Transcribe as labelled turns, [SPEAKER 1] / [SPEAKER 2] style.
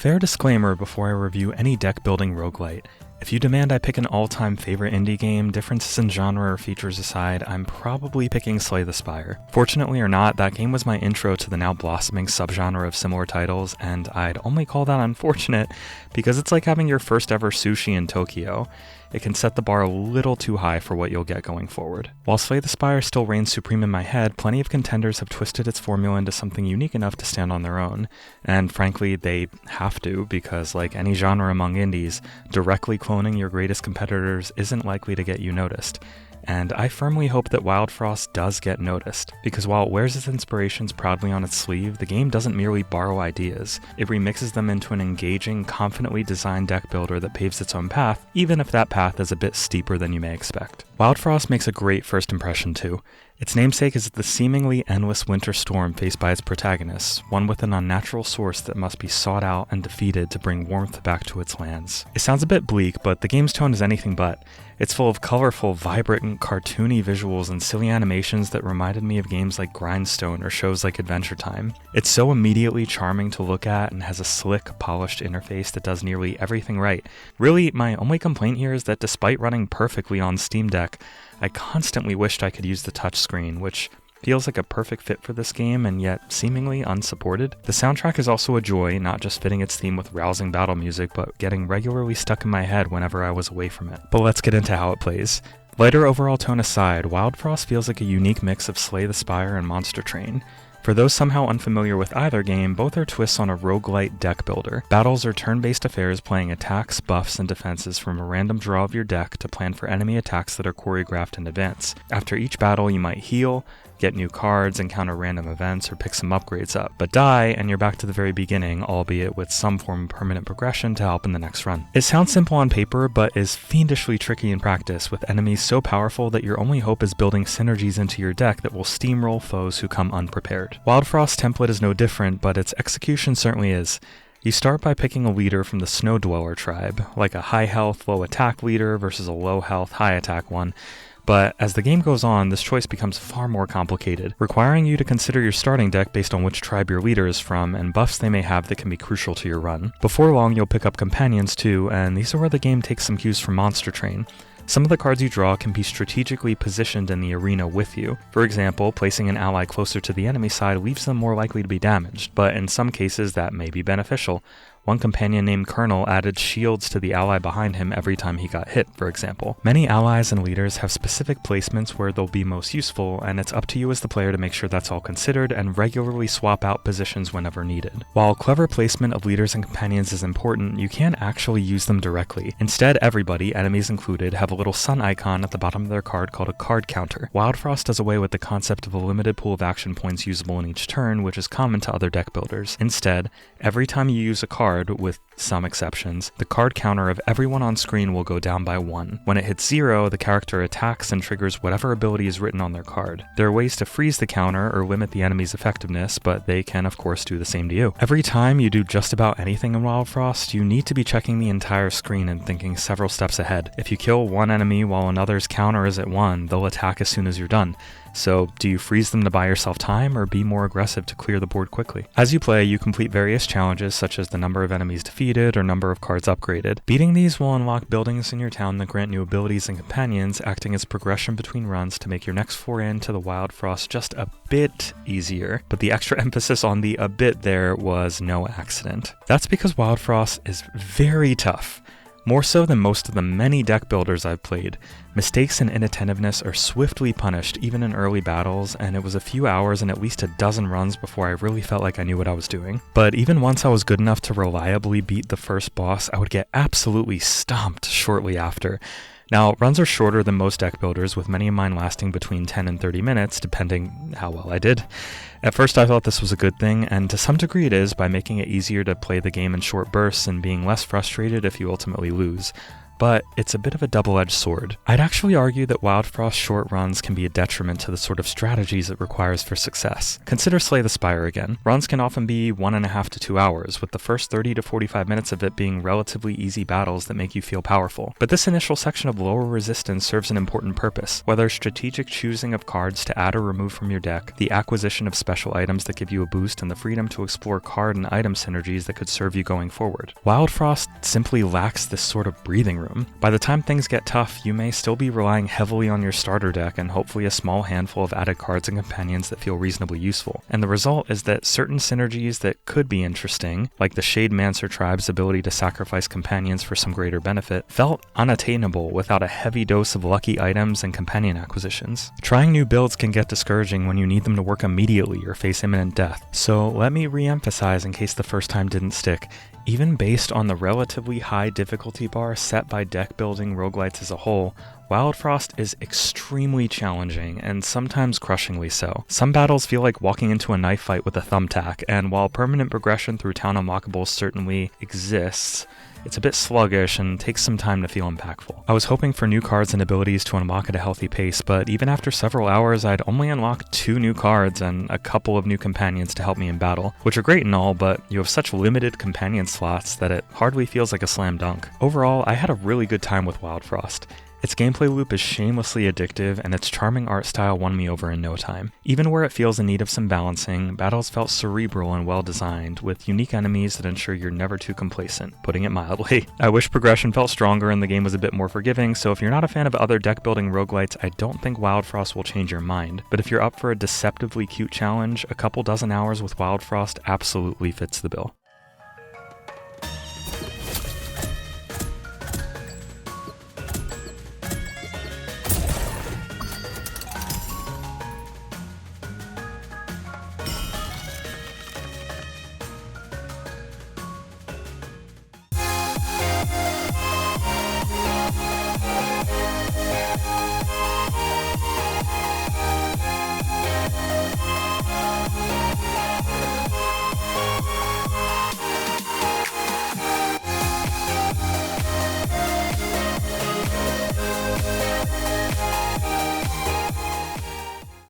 [SPEAKER 1] fair disclaimer before I review any deck building roguelite. If you demand I pick an all-time favorite indie game, differences in genre or features aside, I'm probably picking Slay the Spire. Fortunately or not, that game was my intro to the now blossoming subgenre of similar titles, and I'd only call that unfortunate because it's like having your first ever sushi in Tokyo. It can set the bar a little too high for what you'll get going forward. While Slay the Spire still reigns supreme in my head, plenty of contenders have twisted its formula into something unique enough to stand on their own. And frankly, they have to, because like any genre among indies, directly cloning your greatest competitors isn't likely to get you noticed. And I firmly hope that Wildfrost does get noticed, because while it wears its inspirations proudly on its sleeve, the game doesn't merely borrow ideas, it remixes them into an engaging, confidently designed deck builder that paves its own path, even if that path is a bit steeper than you may expect. Wildfrost makes a great first impression too. Its namesake is the seemingly endless winter storm faced by its protagonists, one with an unnatural source that must be sought out and defeated to bring warmth back to its lands. It sounds a bit bleak, but the game's tone is anything but. It's full of colorful, vibrant, cartoony visuals and silly animations that reminded me of games like Grindstone or shows like Adventure Time. It's so immediately charming to look at and has a slick, polished interface that does nearly everything right. Really, my only complaint here is that despite running perfectly on Steam Deck, I constantly wished I could use the touchscreen, which feels like a perfect fit for this game and yet seemingly unsupported. The soundtrack is also a joy, not just fitting its theme with rousing battle music, but getting regularly stuck in my head whenever I was away from it. But let's get into how it plays. Lighter overall tone aside, Wildfrost feels like a unique mix of Slay the Spire and Monster Train. For those somehow unfamiliar with either game, both are twists on a roguelite deck builder. Battles are turn-based affairs playing attacks, buffs, and defenses from a random draw of your deck to plan for enemy attacks that are choreographed in advance. After each battle, you might heal, get new cards, encounter random events, or pick some upgrades up, but die and you're back to the very beginning, albeit with some form of permanent progression to help in the next run. It sounds simple on paper, but is fiendishly tricky in practice, with enemies so powerful that your only hope is building synergies into your deck that will steamroll foes who come unprepared. Wildfrost's template is no different, but its execution certainly is. You start by picking a leader from the Snow Dweller tribe, like a high health, low attack leader versus a low health, high attack one. But as the game goes on, this choice becomes far more complicated, requiring you to consider your starting deck based on which tribe your leader is from and buffs they may have that can be crucial to your run. Before long, you'll pick up companions too, and these are where the game takes some cues from Monster Train. Some of the cards you draw can be strategically positioned in the arena with you. For example, placing an ally closer to the enemy side leaves them more likely to be damaged, but in some cases that may be beneficial. One companion named Colonel added shields to the ally behind him every time he got hit, for example. Many allies and leaders have specific placements where they'll be most useful, and it's up to you as the player to make sure that's all considered and regularly swap out positions whenever needed. While clever placement of leaders and companions is important, you can't actually use them directly. Instead, everybody, enemies included, have a little sun icon at the bottom of their card called a card counter. Wildfrost does away with the concept of a limited pool of action points usable in each turn, which is common to other deck builders. Instead, every time you use a card, with some exceptions, the card counter of everyone on screen will go down by 1. When it hits 0, the character attacks and triggers whatever ability is written on their card. There are ways to freeze the counter or limit the enemy's effectiveness, but they can of course do the same to you. Every time you do just about anything in Wildfrost, you need to be checking the entire screen and thinking several steps ahead. If you kill one enemy while another's counter is at 1, they'll attack as soon as you're done. So do you freeze them to buy yourself time or be more aggressive to clear the board quickly? As you play, you complete various challenges such as the number of enemies defeated or number of cards upgraded. Beating these will unlock buildings in your town that grant new abilities and companions, acting as progression between runs to make your next foray into the Wildfrost just a bit easier. But the extra emphasis on the a bit there was no accident. That's because Wildfrost is very tough. More so than most of the many deck builders I've played, mistakes and inattentiveness are swiftly punished even in early battles, and it was a few hours and at least a dozen runs before I really felt like I knew what I was doing. But even once I was good enough to reliably beat the first boss, I would get absolutely stomped shortly after. Now, runs are shorter than most deck builders, with many of mine lasting between 10 and 30 minutes, depending how well I did. At first I thought this was a good thing, and to some degree it is by making it easier to play the game in short bursts and being less frustrated if you ultimately lose. but it's a bit of a double-edged sword. I'd actually argue that Wildfrost short runs can be a detriment to the sort of strategies it requires for success. Consider Slay the Spire again. Runs can often be 1.5 to 2 hours, with the first 30 to 45 minutes of it being relatively easy battles that make you feel powerful. But this initial section of lower resistance serves an important purpose, whether strategic choosing of cards to add or remove from your deck, the acquisition of special items that give you a boost, and the freedom to explore card and item synergies that could serve you going forward. Wildfrost simply lacks this sort of breathing room. By the time things get tough, you may still be relying heavily on your starter deck and hopefully a small handful of added cards and companions that feel reasonably useful. And the result is that certain synergies that could be interesting, like the Shademancer tribe's ability to sacrifice companions for some greater benefit, felt unattainable without a heavy dose of lucky items and companion acquisitions. Trying new builds can get discouraging when you need them to work immediately or face imminent death. So let me re-emphasize in case the first time didn't stick. Even based on the relatively high difficulty bar set by deck building roguelites as a whole, Wildfrost is extremely challenging and sometimes crushingly so. Some battles feel like walking into a knife fight with a thumbtack, and while permanent progression through town unlockables certainly exists, it's a bit sluggish and takes some time to feel impactful. I was hoping for new cards and abilities to unlock at a healthy pace, but even after several hours, I'd only unlocked 2 new cards and a couple of new companions to help me in battle, which are great and all, but you have such limited companion slots that it hardly feels like a slam dunk. Overall, I had a really good time with Wildfrost. Its gameplay loop is shamelessly addictive, and its charming art style won me over in no time. Even where it feels in need of some balancing, battles felt cerebral and well designed, with unique enemies that ensure you're never too complacent, putting it mildly. I wish progression felt stronger and the game was a bit more forgiving, so if you're not a fan of other deck building roguelites, I don't think Wildfrost will change your mind. But if you're up for a deceptively cute challenge, a couple dozen hours with Wildfrost absolutely fits the bill.